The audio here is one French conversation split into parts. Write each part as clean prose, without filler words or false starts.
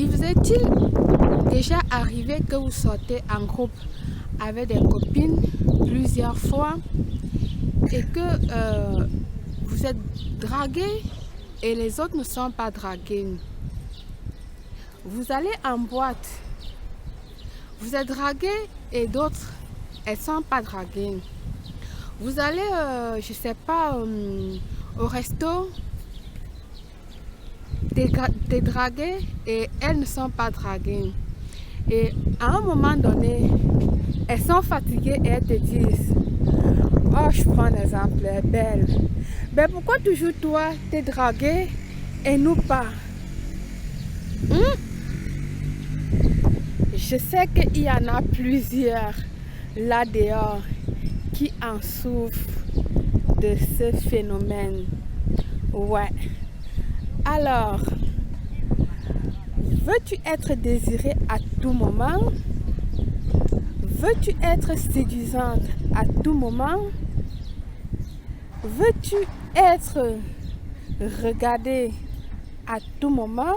Il vous est-il déjà arrivé que vous sortez en groupe avec des copines plusieurs fois et que vous êtes dragué et les autres ne sont pas dragués? Vous allez en boîte, vous êtes dragué et d'autres, elles ne sont pas draguées. Vous allez, je sais pas, au resto, t'es dragué et elles ne sont pas draguées. Et à un moment donné, elles sont fatiguées et elles te disent: oh, je prends l'exemple, elle est belle. Mais pourquoi toujours toi, t'es dragué et nous pas? Je sais qu'il y en a plusieurs là dehors qui en souffrent de ce phénomène. Ouais. Alors, veux-tu être désirée à tout moment? Veux-tu être séduisante à tout moment? Veux-tu être regardée à tout moment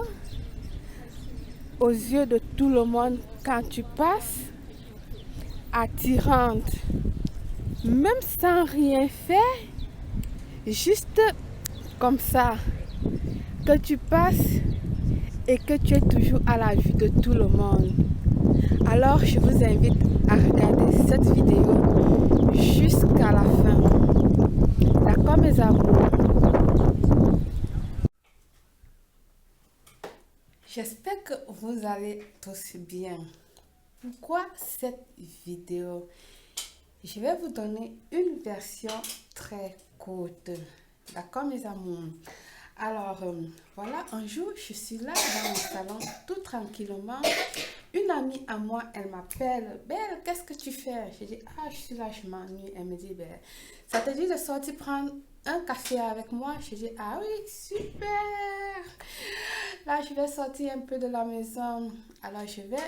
aux yeux de tout le monde quand tu passes? Attirante, même sans rien faire, juste comme ça, que tu passes et que tu es toujours à la vue de tout le monde. Alors je vous invite à regarder cette vidéo jusqu'à la fin. D'accord mes amours? J'espère que vous allez tous bien. Pourquoi cette vidéo? Je vais vous donner une version très courte. D'accord mes amours? Alors, voilà, un jour, je suis là dans mon salon, tout tranquillement. Une amie à moi, elle m'appelle: Belle, qu'est-ce que tu fais? Je dis: ah, je suis là, je m'ennuie. Elle me dit: ben, ça te dit de sortir prendre un café avec moi? Je dis: ah oui, super. Là, je vais sortir un peu de la maison. Alors,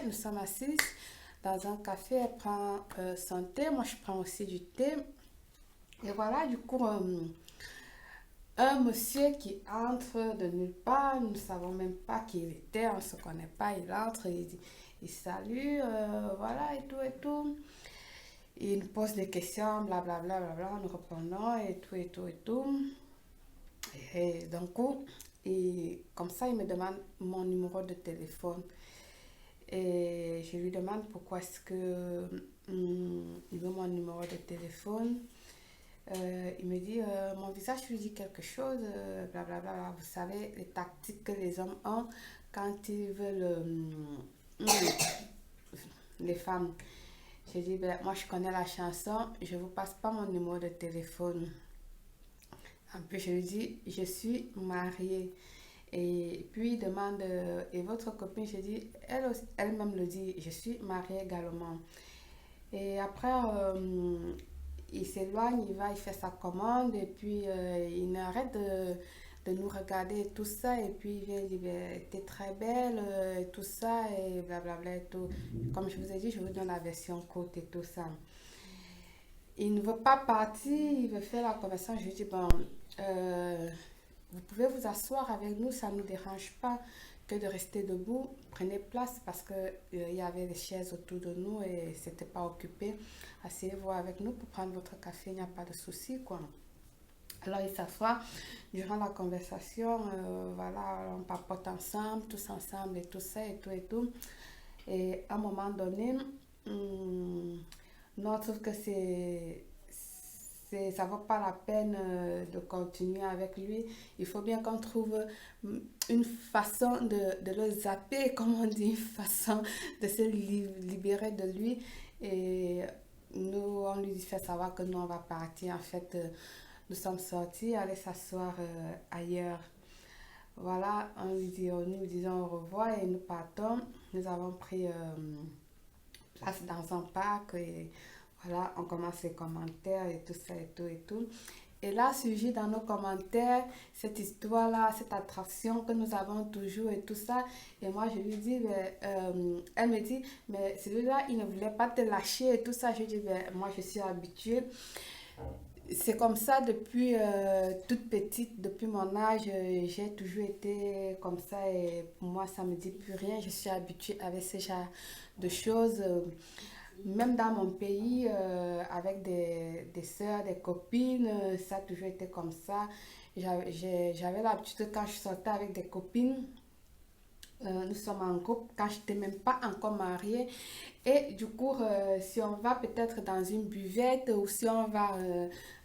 nous sommes assises dans un café. Elle prend son thé, moi je prends aussi du thé. Et voilà, du coup, un monsieur qui entre de nulle part, nous ne savons même pas qui il était, on ne se connaît pas, il entre, il salue, voilà, et tout, et tout. Il nous pose des questions, blablabla, bla, bla, bla, nous répondons, et tout, et tout, et tout. Et d'un coup, et comme ça, il me demande mon numéro de téléphone. Et je lui demande pourquoi est-ce que il veut mon numéro de téléphone. Il me dit: mon visage lui dit quelque chose, blablabla. Vous savez, les tactiques que les hommes ont quand ils veulent les femmes. J'ai dit: ben, moi je connais la chanson, je vous passe pas mon numéro de téléphone. En plus, je lui dis: je suis mariée. Et puis il demande: et votre copine? Je dis: elle-même le dit, je suis mariée également. Et après, il s'éloigne, il va, il fait sa commande et puis il n'arrête de nous regarder et tout ça. Et puis il vient, il dit: ben, t'es très belle et tout ça et blablabla et tout. Comme je vous ai dit, je vous donne la version courte et tout ça. Il ne veut pas partir, il veut faire la conversation. Je lui dis: bon, vous pouvez vous asseoir avec nous, ça ne nous dérange pas que de rester debout. Prenez place parce que il y avait des chaises autour de nous et c'était pas occupé. Asseyez-vous avec nous pour prendre votre café, il n'y a pas de souci, quoi. Alors il s'assoit. Durant la conversation, voilà, on papote ensemble, tous ensemble et tout ça et tout et tout. Et à un moment donné, non, je trouve que ça vaut pas la peine de continuer avec lui. Il faut bien qu'on trouve une façon de le zapper, comme on dit, une façon de se libérer de lui. Et nous, on lui fait savoir que nous, on va partir. En fait, nous sommes sortis, aller s'asseoir ailleurs. Voilà, nous disons au revoir et nous partons. Nous avons pris place dans un parc et voilà, on commence les commentaires et tout ça et tout et tout. Et là, surgit dans nos commentaires cette histoire-là, cette attraction que nous avons toujours et tout ça. Et moi, je lui dis, elle me dit: mais celui-là, il ne voulait pas te lâcher et tout ça. Je dis: ben, moi, je suis habituée. c'est comme ça depuis toute petite, depuis mon âge, j'ai toujours été comme ça et pour moi, ça me dit plus rien. Je suis habituée avec ce genre de choses. Même dans mon pays, avec des sœurs, des copines, ça a toujours été comme ça. J'avais l'habitude quand je sortais avec des copines, nous sommes en couple quand je n'étais même pas encore mariée. Et du coup, si on va peut-être dans une buvette ou si on va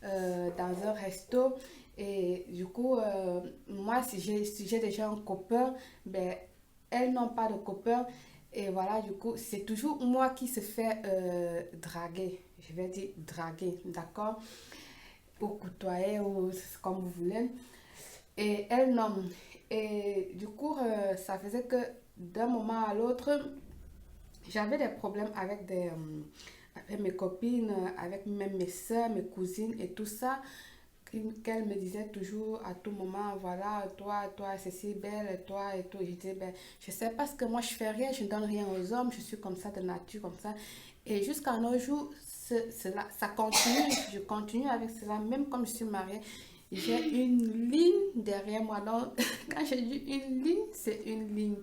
dans un resto, et du coup, moi, si j'ai déjà un copain, ben, elles n'ont pas de copain. Et voilà, du coup, c'est toujours moi qui se fait draguer. Je vais dire draguer, d'accord? Ou côtoyer, ou comme vous voulez. Et elles non. Et du coup, ça faisait que d'un moment à l'autre, j'avais des problèmes avec mes copines, avec même mes soeurs, mes cousines et tout ça, qu'elles me disaient toujours à tout moment, voilà, toi, c'est si belle, toi et tout. Je disais, ben, je sais pas ce que moi je fais rien, je ne donne rien aux hommes, je suis comme ça de nature, comme ça. Et jusqu'à nos jours, cela, ça continue, je continue avec cela, même comme je suis mariée. J'ai une ligne derrière moi. Donc, quand je dis une ligne, c'est une ligne.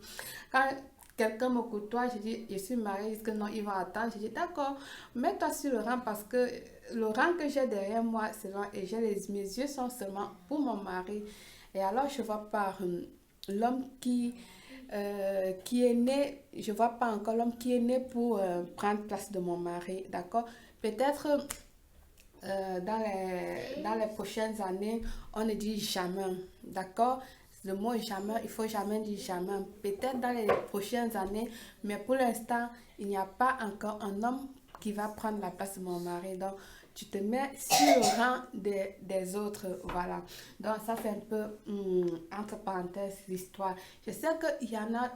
Quand quelqu'un me côtoie, je dis, je suis mariée, est-ce que non, il va attendre? Je dis, d'accord, mets-toi sur le rang parce que le rang que j'ai derrière moi, c'est long et mes yeux sont seulement pour mon mari. Et alors, je vois par l'homme qui est né, je vois pas encore l'homme qui est né pour prendre place de mon mari, d'accord? Peut-être dans les prochaines années, on ne dit jamais, d'accord? Le mot jamais, il faut jamais dire jamais. Peut-être dans les prochaines années, mais pour l'instant, il n'y a pas encore un homme qui va prendre la place de mon mari. Donc, tu te mets sur le rang des autres, voilà. Donc, ça, c'est un peu, entre parenthèses, l'histoire. Je sais qu'il y en a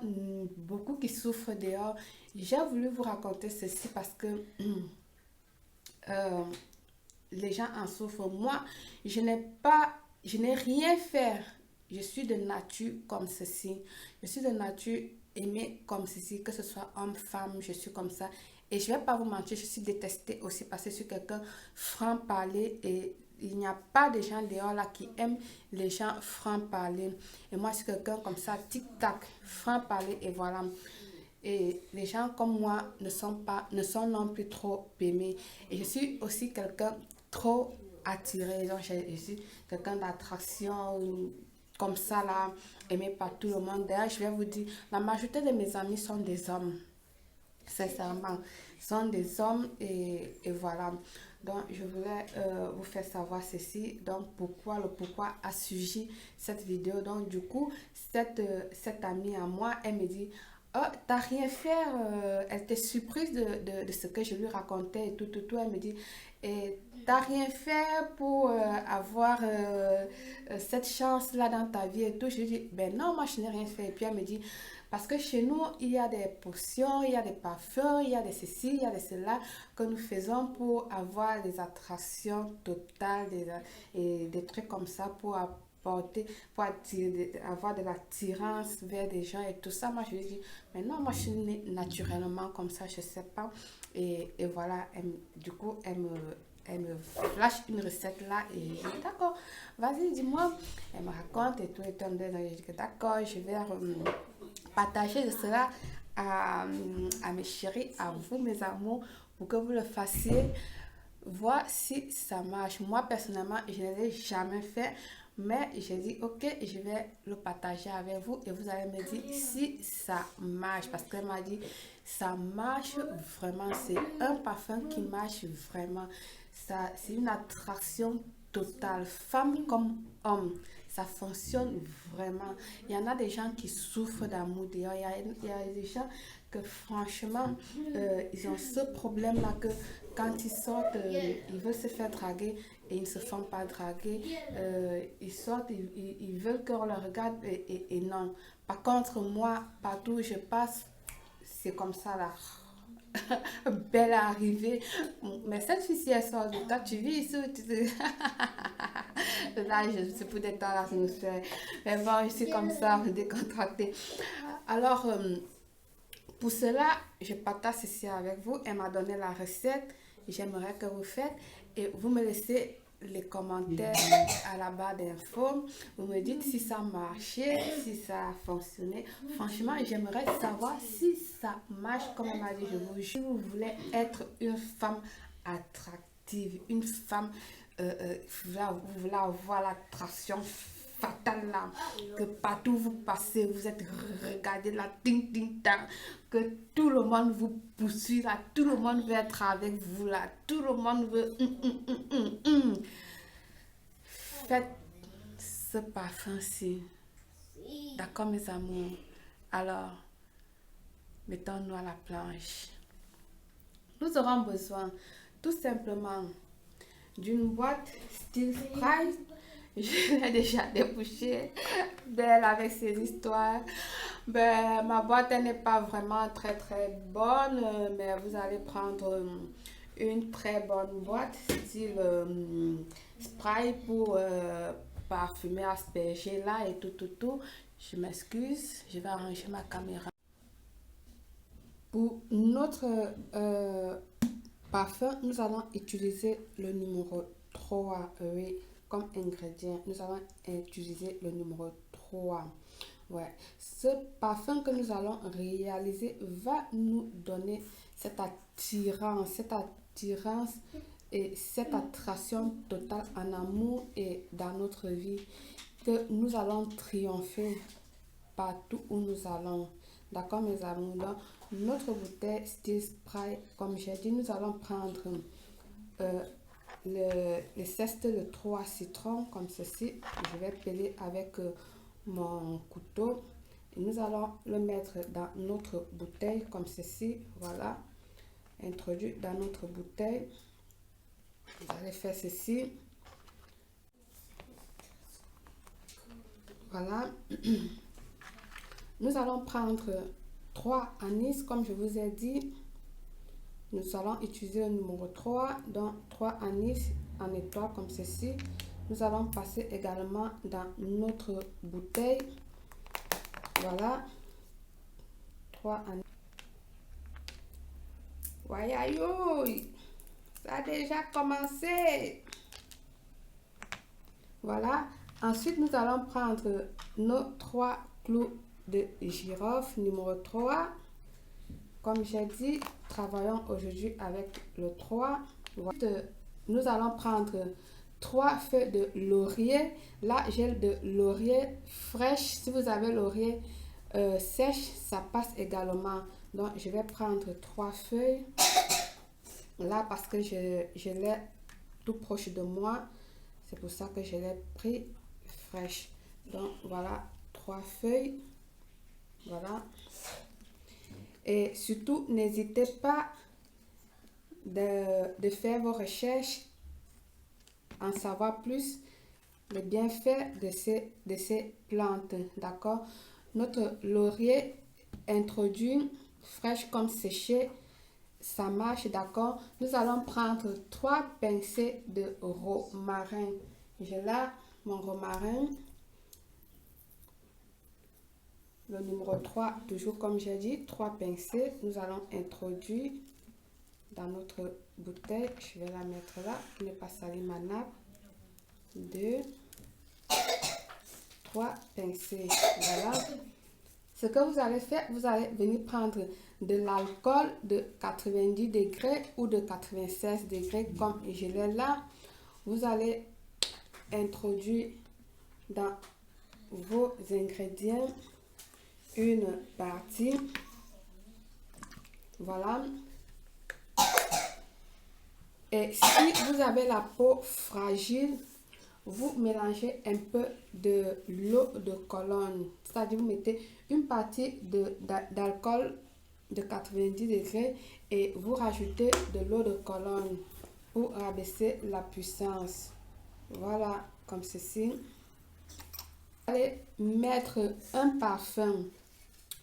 beaucoup qui souffrent dehors. J'ai voulu vous raconter ceci parce que euh, les gens en souffrent. Moi, je n'ai rien fait. Je suis de nature comme ceci. Je suis de nature aimée comme ceci, que ce soit homme, femme, je suis comme ça. Et je ne vais pas vous mentir, je suis détestée aussi parce que je suis quelqu'un franc-parler et il n'y a pas de gens dehors là qui aiment les gens franc-parler. Et moi, je suis quelqu'un comme ça, tic-tac, franc-parler et voilà. Et les gens comme moi ne sont non plus trop aimés. Et je suis aussi quelqu'un trop attiré. Donc, je suis quelqu'un d'attraction, comme ça là, aimé par tout le monde. D'ailleurs, je vais vous dire, la majorité de mes amis sont des hommes. Sincèrement, sont des hommes et voilà. Donc, je voulais vous faire savoir ceci. Donc, pourquoi a suivi cette vidéo. Donc, du coup, cette amie à moi, elle me dit, oh, t'as rien fait. Elle était surprise de ce que je lui racontais et tout, tout, tout. Elle me dit, et t'as rien fait pour avoir cette chance-là dans ta vie et tout. Je lui dis, ben non, moi, je n'ai rien fait. Et puis, elle me dit, parce que chez nous, il y a des potions, il y a des parfums, il y a des ceci, il y a des cela que nous faisons pour avoir des attractions totales et des trucs comme ça pour apporter, pour avoir de l'attirance vers des gens et tout ça. Moi, je lui dis, mais non, moi, je suis née naturellement comme ça, je sais pas. Et voilà, du coup, elle me flash une recette là et je dis d'accord, vas-y, dis-moi. Elle me raconte et tout, et tout. Je dis que d'accord, je vais partager de cela à mes chéris, à vous, mes amours, pour que vous le fassiez, voir si ça marche. Moi, personnellement, je ne l'ai jamais fait, mais j'ai dit, ok, je vais le partager avec vous et vous allez me dire si ça marche. Parce qu'elle m'a dit, ça marche vraiment. C'est un parfum qui marche vraiment. Ça, c'est une attraction totale, femme comme homme. Ça fonctionne vraiment. Il y en a des gens qui souffrent d'amour. D'ailleurs, il y a des gens que franchement, ils ont ce problème-là que quand ils sortent, ils veulent se faire draguer et ils ne se font pas draguer. Ils sortent, ils veulent qu'on le regarde et non. Par contre, moi, partout où je passe, c'est comme ça là. Belle arrivée. Mais cette fille, elle sort de toi, tu vis ici. Là, je suis pour des temps là, ça me fait. Mais bon, je suis comme ça, décontractée. Alors, pour cela, je partage ceci avec vous. Elle m'a donné la recette. J'aimerais que vous faites et vous me laissez les commentaires à la barre d'infos. Vous me dites si ça marchait, si ça a fonctionné. Franchement, j'aimerais savoir si ça marche comme elle m'a dit. Je vous jure, si vous voulez être une femme attractive, une femme, vous voulez avoir l'attraction fatale là, que partout vous passez, vous êtes regardé la ting ting tang, que tout le monde vous poursuit là, tout le monde veut être avec vous là, tout le monde veut Faites ce parfum-ci, d'accord mes amours. Alors, mettons-nous à la planche. Nous aurons besoin tout simplement d'une boîte style Sprite. Je l'ai déjà débouchée, belle avec ses histoires. Ben, ma boîte, elle n'est pas vraiment très bonne, mais vous allez prendre une très bonne boîte, style spray pour parfumer, asperger là et tout. Je m'excuse, je vais arranger ma caméra. Pour notre parfum, nous allons utiliser le numéro 3, oui, comme ingrédient. Nous allons utiliser le numéro 3. Ouais. Ce parfum que nous allons réaliser va nous donner cette attirance et cette attraction totale en amour et dans notre vie, que nous allons triompher partout où nous allons. D'accord mes amours? Donc, notre bouteille style spray, comme j'ai dit, nous allons prendre le zeste de 3 citrons comme ceci. Je vais peler avec mon couteau et nous allons le mettre dans notre bouteille comme ceci. Voilà, introduit dans notre bouteille. Vous allez faire ceci. Voilà. Nous allons prendre 3 anis comme je vous ai dit. Nous allons utiliser le numéro 3, donc 3 anis en étoile comme ceci. Nous allons passer également dans notre bouteille. Voilà. 3 anis. Voyez, ça a déjà commencé. Voilà. Ensuite, nous allons prendre nos 3 clous de girofle numéro 3. Comme j'ai dit, travaillons aujourd'hui avec le 3. Nous allons prendre 3 feuilles de laurier. Là, j'ai de laurier fraîche. Si vous avez laurier sèche, ça passe également. Donc, je vais prendre 3 feuilles. Là, parce que je l'ai tout proche de moi. C'est pour ça que je l'ai pris fraîche. Donc, voilà, 3 feuilles. Voilà. Et surtout, n'hésitez pas de faire vos recherches, en savoir plus les bienfaits de ces plantes. D'accord? Notre laurier introduit, fraîche comme séché, ça marche. D'accord? Nous allons prendre 3 pincées de romarin. J'ai là mon romarin. Le numéro 3, toujours comme j'ai dit, 3 pincées. Nous allons introduire dans notre bouteille. Je vais la mettre là pour ne pas salir ma nappe. 2, 3 pincées. Voilà. Ce que vous allez faire, vous allez venir prendre de l'alcool de 90 degrés ou de 96 degrés comme je l'ai là. Vous allez introduire dans vos ingrédients une partie. Voilà. Et si vous avez la peau fragile, vous mélangez un peu de l'eau de Cologne. C'est-à-dire vous mettez une partie d'alcool de 90 degrés et vous rajoutez de l'eau de Cologne pour rabaisser la puissance. Voilà, comme ceci. Vous allez mettre un parfum.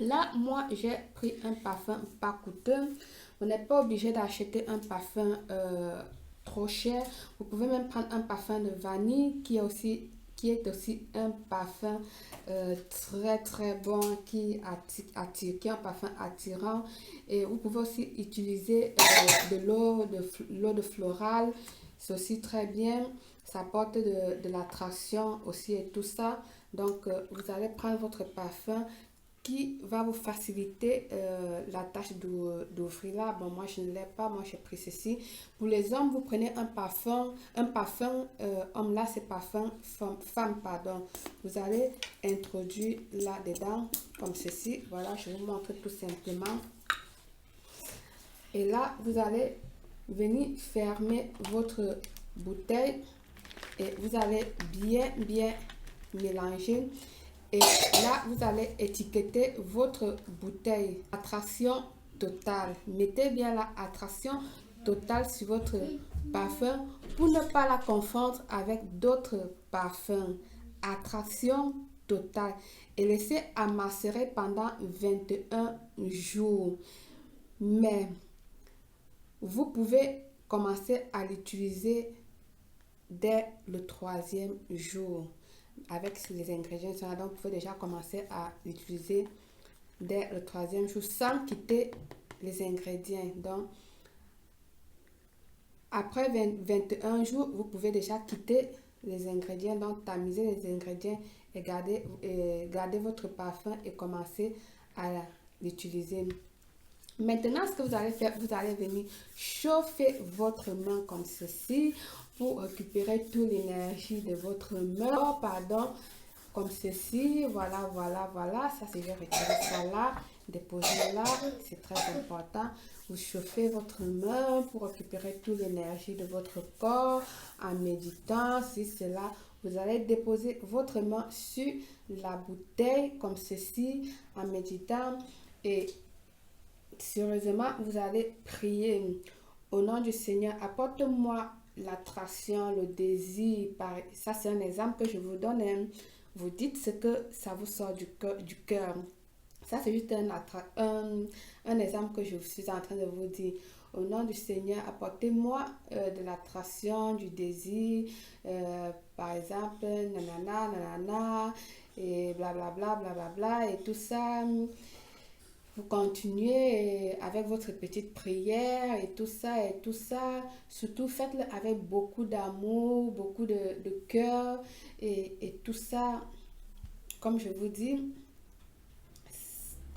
Là, moi, j'ai pris un parfum pas coûteux. Vous n'êtes pas obligé d'acheter un parfum trop cher. Vous pouvez même prendre un parfum de vanille qui est aussi un parfum très bon, qui attire, qui est un parfum attirant. Et vous pouvez aussi utiliser de l'eau de floral. C'est aussi très bien. ça apporte de l'attraction aussi et tout ça. Donc, vous allez prendre votre parfum qui va vous faciliter la tâche d'ouvrir là. Bon, moi, je ne l'ai pas. Moi, j'ai pris ceci. Pour les hommes, vous prenez un parfum homme là, c'est parfum femme, pardon. Vous allez introduire là-dedans, comme ceci. Voilà, je vous montre tout simplement. Et là, vous allez venir fermer votre bouteille et vous allez bien mélanger. Et là, vous allez étiqueter votre bouteille. Attraction totale. Mettez bien la attraction totale sur votre parfum pour ne pas la confondre avec d'autres parfums. Attraction totale. Et laissez macérer pendant 21 jours. Mais vous pouvez commencer à l'utiliser dès le 3e jour. Avec les ingrédients, donc vous pouvez déjà commencer à l'utiliser dès le 3e jour sans quitter les ingrédients. Donc, après 21 jours, vous pouvez déjà quitter les ingrédients, donc tamiser les ingrédients et garder votre parfum et commencer à l'utiliser. Maintenant, ce que vous allez faire, vous allez venir chauffer votre main comme ceci pour récupérer toute l'énergie de votre main. Pardon, comme ceci. Voilà. Ça, c'est je vais retirer ça là, déposer là. C'est très important. Vous chauffez votre main pour récupérer toute l'énergie de votre corps en méditant. Si c'est là, vous allez déposer votre main sur la bouteille comme ceci en méditant et sérieusement, vous allez prier au nom du Seigneur. Apporte-moi l'attraction, le désir. Ça, c'est un exemple que je vous donne. Vous dites ce que ça vous sort du cœur. Ça, c'est juste un exemple que je suis en train de vous dire. Au nom du Seigneur, apportez-moi de l'attraction, du désir. Par exemple, nanana, et blablabla, et tout ça. Vous continuez avec votre petite prière et tout ça. Surtout, faites-le avec beaucoup d'amour, beaucoup de cœur et tout ça. Comme je vous dis,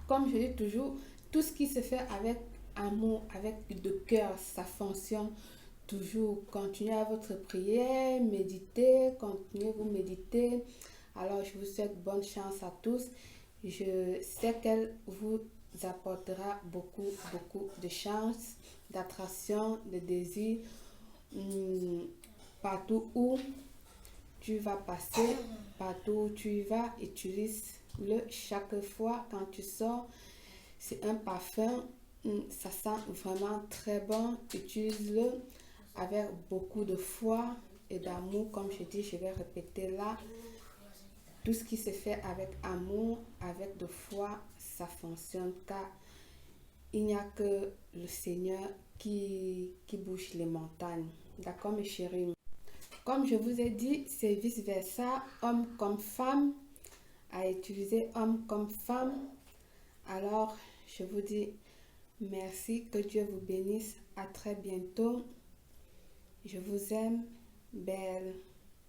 comme je dis toujours, tout ce qui se fait avec amour, avec de cœur, ça fonctionne toujours. Continuez à votre prière, méditez, continuez vous méditer. Alors, je vous souhaite bonne chance à tous. Je sais qu'elle vous apportera beaucoup de chance, d'attraction, de désir. Partout où tu vas passer, partout où tu vas, utilise-le chaque fois quand tu sors. C'est un parfum, ça sent vraiment très bon. Utilise-le avec beaucoup de foi et d'amour. Comme je dis, je vais répéter là. Tout ce qui se fait avec amour, avec de foi, ça fonctionne car il n'y a que le Seigneur qui bouge les montagnes. D'accord, mes chéris? Comme je vous ai dit, c'est vice-versa, homme comme femme, à utiliser homme comme femme. Alors, je vous dis merci, que Dieu vous bénisse. À très bientôt. Je vous aime, belle.